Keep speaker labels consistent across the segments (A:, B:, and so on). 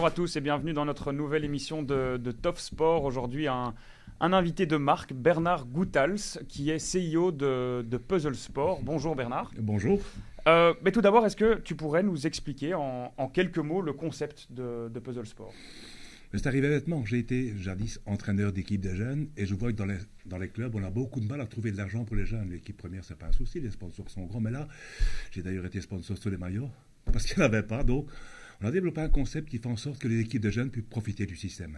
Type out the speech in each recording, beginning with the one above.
A: Bonjour à tous et bienvenue dans notre nouvelle émission de Top Sport. Aujourd'hui, un invité de marque, Bernard Goethals, qui est CEO de Puzzle Sport. Bonjour Bernard.
B: Bonjour.
A: Mais tout d'abord, est-ce que tu pourrais nous expliquer en quelques mots le concept de Puzzle Sport?
B: C'est arrivé bêtement. J'ai été jadis entraîneur d'équipe de jeunes et je vois que dans les clubs, on a beaucoup de mal à trouver de l'argent pour les jeunes. L'équipe première, c'est pas un souci, les sponsors sont gros. Mais là, j'ai d'ailleurs été sponsor sur les maillots parce qu'il n'y en avait pas. Donc, on a développé un concept qui fait en sorte que les équipes de jeunes puissent profiter du système.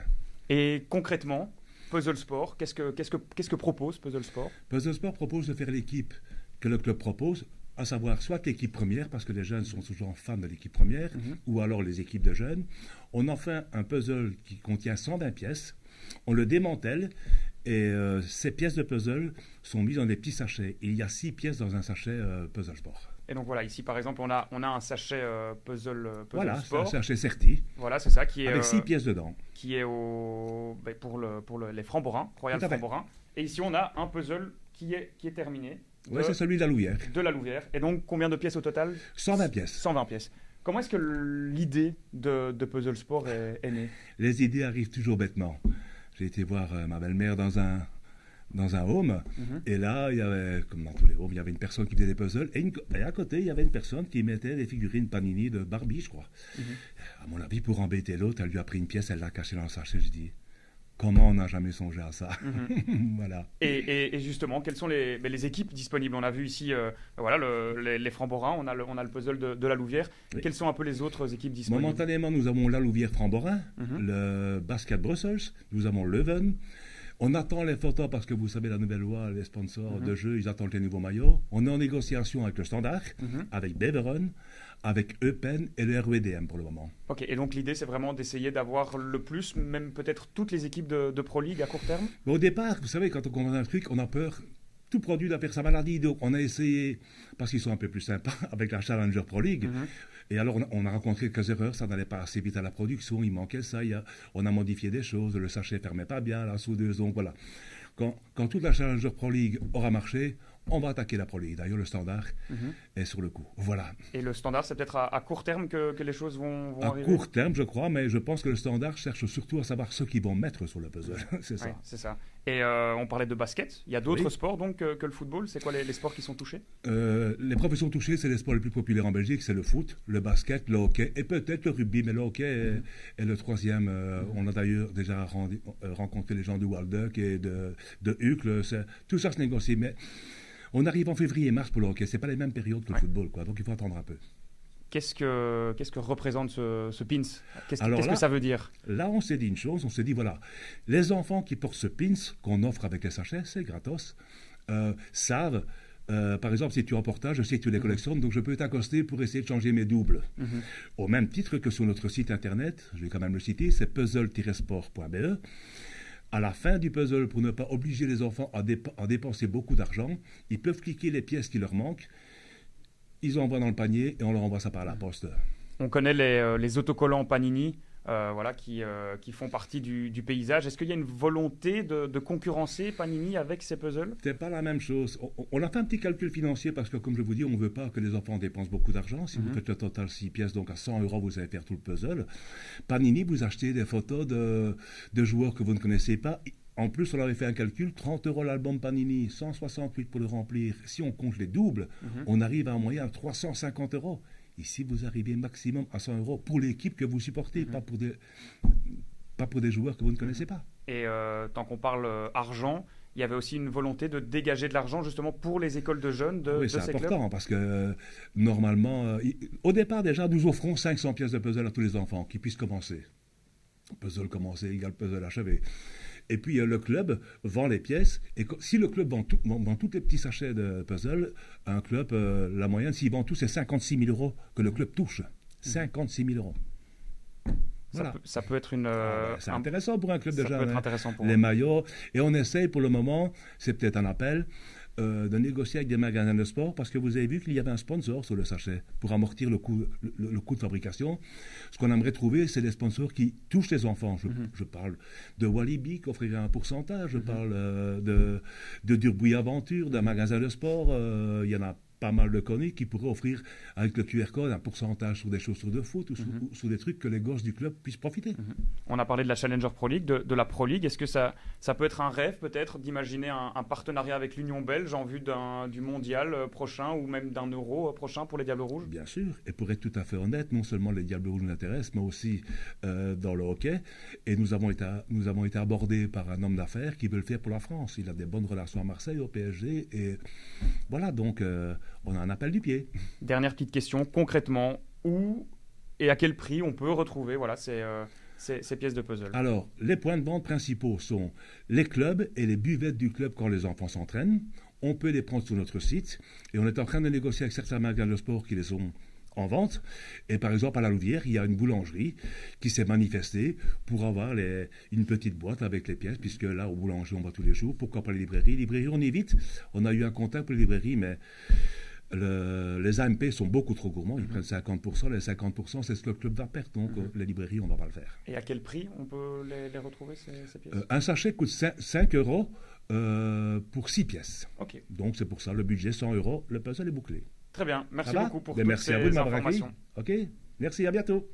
A: Et concrètement, Puzzle Sport, qu'est-ce que propose Puzzle Sport?
B: Puzzle Sport propose de faire l'équipe que le club propose, à savoir soit l'équipe première, parce que les jeunes sont souvent fans de l'équipe première, ou alors les équipes de jeunes. On en fait un puzzle qui contient 120 pièces, on le démantèle, et ces pièces de puzzle sont mises dans des petits sachets. Il y a 6 pièces dans un sachet Puzzle Sport.
A: Et donc voilà, ici par exemple, on a un sachet puzzle
B: voilà,
A: Sport.
B: Voilà, c'est un sachet Certi.
A: Voilà, c'est ça, qui est
B: avec 6 pièces dedans.
A: Qui est pour les Framborins, Royal Framborins. Et ici, on a un puzzle qui est terminé.
B: Oui, c'est celui de la Louvière.
A: De la Louvière. Et donc, combien de pièces au total?
B: 120 pièces.
A: 120 pièces. Comment est-ce que l'idée de Puzzle Sport est née?
B: Les idées arrivent toujours bêtement. J'ai été voir ma belle-mère dans un home, et là, il y avait, comme dans tous les homes, il y avait une personne qui faisait des puzzles, et à côté, il y avait une personne qui mettait des figurines Panini de Barbie, je crois. À mon avis, pour embêter l'autre, elle lui a pris une pièce, elle l'a cachée dans le sachet. Je dis, comment on n'a jamais songé à ça? Voilà.
A: Et justement, quelles sont les équipes disponibles? On a vu ici voilà, les Framborins, on a le puzzle de la Louvière. Oui. Quelles sont un peu les autres équipes disponibles?
B: Momentanément, nous avons la Louvière Framborin, le Basket Brussels, nous avons Leuven. On attend les photos parce que vous savez, la nouvelle loi, les sponsors de jeux, ils attendent les nouveaux maillots. On est en négociation avec le Standard, avec Beveren, avec Eupen et le RWDM pour le moment.
A: Ok, et donc l'idée, c'est vraiment d'essayer d'avoir le plus, même peut-être toutes les équipes de Pro League à court terme?
B: Mais au départ, vous savez, quand on commence un truc, on a peur. Tout produit doit faire sa maladie. Donc on a essayé, parce qu'ils sont un peu plus sympas, avec la Challenger Pro League. Et alors, on a rencontré quelques erreurs, ça n'allait pas assez vite à la production, il manquait ça, on a modifié des choses, le sachet ne fermait pas bien, la soudeuse, donc voilà. Quand toute la Challenger Pro League aura marché, on va attaquer la Pro League. D'ailleurs, le Standard est sur le coup. Voilà.
A: Et le Standard, c'est peut-être à court terme que les choses vont arriver?
B: À court terme, je crois, mais je pense que le Standard cherche surtout à savoir ceux qui vont mettre sur le puzzle. C'est ça.
A: Ouais, c'est ça. Et on parlait de basket. Il y a d'autres sports donc que le football. C'est quoi les sports qui sont touchés?
B: Les professions touchées, c'est les sports les plus populaires en Belgique. C'est le foot, le basket, le hockey et peut-être le rugby. Mais le hockey est le troisième. On a d'ailleurs déjà rencontré les gens du Walduck et de Uccle. Tout ça se négocie. Mais on arrive en février-mars pour le hockey. Ce n'est pas les mêmes périodes que le football, quoi. Donc il faut attendre un peu.
A: Qu'est-ce que représente ce pins? Qu'est-ce que ça veut dire?
B: Là, on s'est dit une chose. On s'est dit, voilà, les enfants qui portent ce pins qu'on offre avec les sachets, c'est gratos, savent, par exemple, si tu es en portage, je sais que tu les collectionnes, donc je peux t'accoster pour essayer de changer mes doubles. Au même titre que sur notre site internet, je vais quand même le citer, c'est puzzle-sport.be. À la fin du puzzle, pour ne pas obliger les enfants à dépenser beaucoup d'argent, ils peuvent cliquer les pièces qui leur manquent, ils envoient dans le panier et on leur envoie ça par la poste.
A: On connaît les autocollants Panini voilà, qui font partie du paysage. Est-ce qu'il y a une volonté de concurrencer Panini avec ces puzzles?
B: C'est pas la même chose. On a fait un petit calcul financier parce que, comme je vous dis, on ne veut pas que les enfants dépensent beaucoup d'argent. Si vous faites le total 6 pièces, donc à 100 €, vous allez faire tout le puzzle. Panini, vous achetez des photos de joueurs que vous ne connaissez pas. En plus, on avait fait un calcul, 30 € l'album Panini, 168 pour le remplir. Si on compte les doubles, on arrive à un moyen à 350 €. Ici, vous arrivez maximum à 100 € pour l'équipe que vous supportez, pas pour des joueurs que vous ne connaissez pas.
A: Et tant qu'on parle argent, il y avait aussi une volonté de dégager de l'argent justement pour les écoles de jeunes de ces clubs.
B: Oui, c'est important parce que normalement, au départ déjà, nous offrons 500 pièces de puzzle à tous les enfants qui puissent commencer. Puzzle commencé égale puzzle achevé. Et puis le club vend les pièces. Et si le club vend tous les petits sachets de puzzle, un club, la moyenne, s'il vend tout, c'est 56 000 € que le club touche. 56 000 €.
A: Voilà. Ça peut être une...
B: c'est intéressant pour un club de jeunes.
A: Ça peut être intéressant pour
B: les maillots. Et on essaye pour le moment, c'est peut-être un appel, de négocier avec des magasins de sport parce que vous avez vu qu'il y avait un sponsor sur le sachet pour amortir le coût de fabrication. Ce qu'on aimerait trouver, c'est des sponsors qui touchent les enfants. Je parle de Walibi qui offrirait un pourcentage, je parle de Durbuy Aventure, d'un magasin de sport. Il y en a pas mal de conneries qui pourraient offrir, avec le QR code, un pourcentage sur des chaussures de foot ou sur des trucs que les gosses du club puissent profiter.
A: On a parlé de la Challenger Pro League, de la Pro League. Est-ce que ça peut être un rêve, peut-être, d'imaginer un partenariat avec l'Union belge en vue du mondial prochain ou même d'un Euro prochain pour les Diables Rouges?
B: Bien sûr. Et pour être tout à fait honnête, non seulement les Diables Rouges nous intéressent, mais aussi dans le hockey. Et nous avons été abordés par un homme d'affaires qui veut le faire pour la France. Il a des bonnes relations à Marseille, au PSG. Et voilà, donc on a un appel du pied.
A: Dernière petite question, concrètement, où et à quel prix on peut retrouver ces pièces de puzzle?
B: Alors, les points de vente principaux sont les clubs et les buvettes du club quand les enfants s'entraînent. On peut les prendre sur notre site et on est en train de négocier avec certains magasins de sport qui les ont en vente. Et par exemple, à la Louvière, il y a une boulangerie qui s'est manifestée pour avoir une petite boîte avec les pièces, puisque là, au boulanger, on va tous les jours. Pourquoi pas les librairies? Librairies, on évite. On a eu un contact pour les librairies, mais les AMP sont beaucoup trop gourmands. Ils prennent 50%. Les 50%, c'est ce que le club va perdre. Donc, les librairies, on ne va pas le faire.
A: Et à quel prix on peut les retrouver, ces pièces?
B: Un sachet coûte 5 euros pour 6 pièces.
A: Okay.
B: Donc, c'est pour ça, le budget 100 euros. Le puzzle est bouclé.
A: Très bien. Merci beaucoup pour toutes
B: merci
A: ces
B: à vous de m'avoir
A: informations.
B: accueilli. OK. Merci, à bientôt.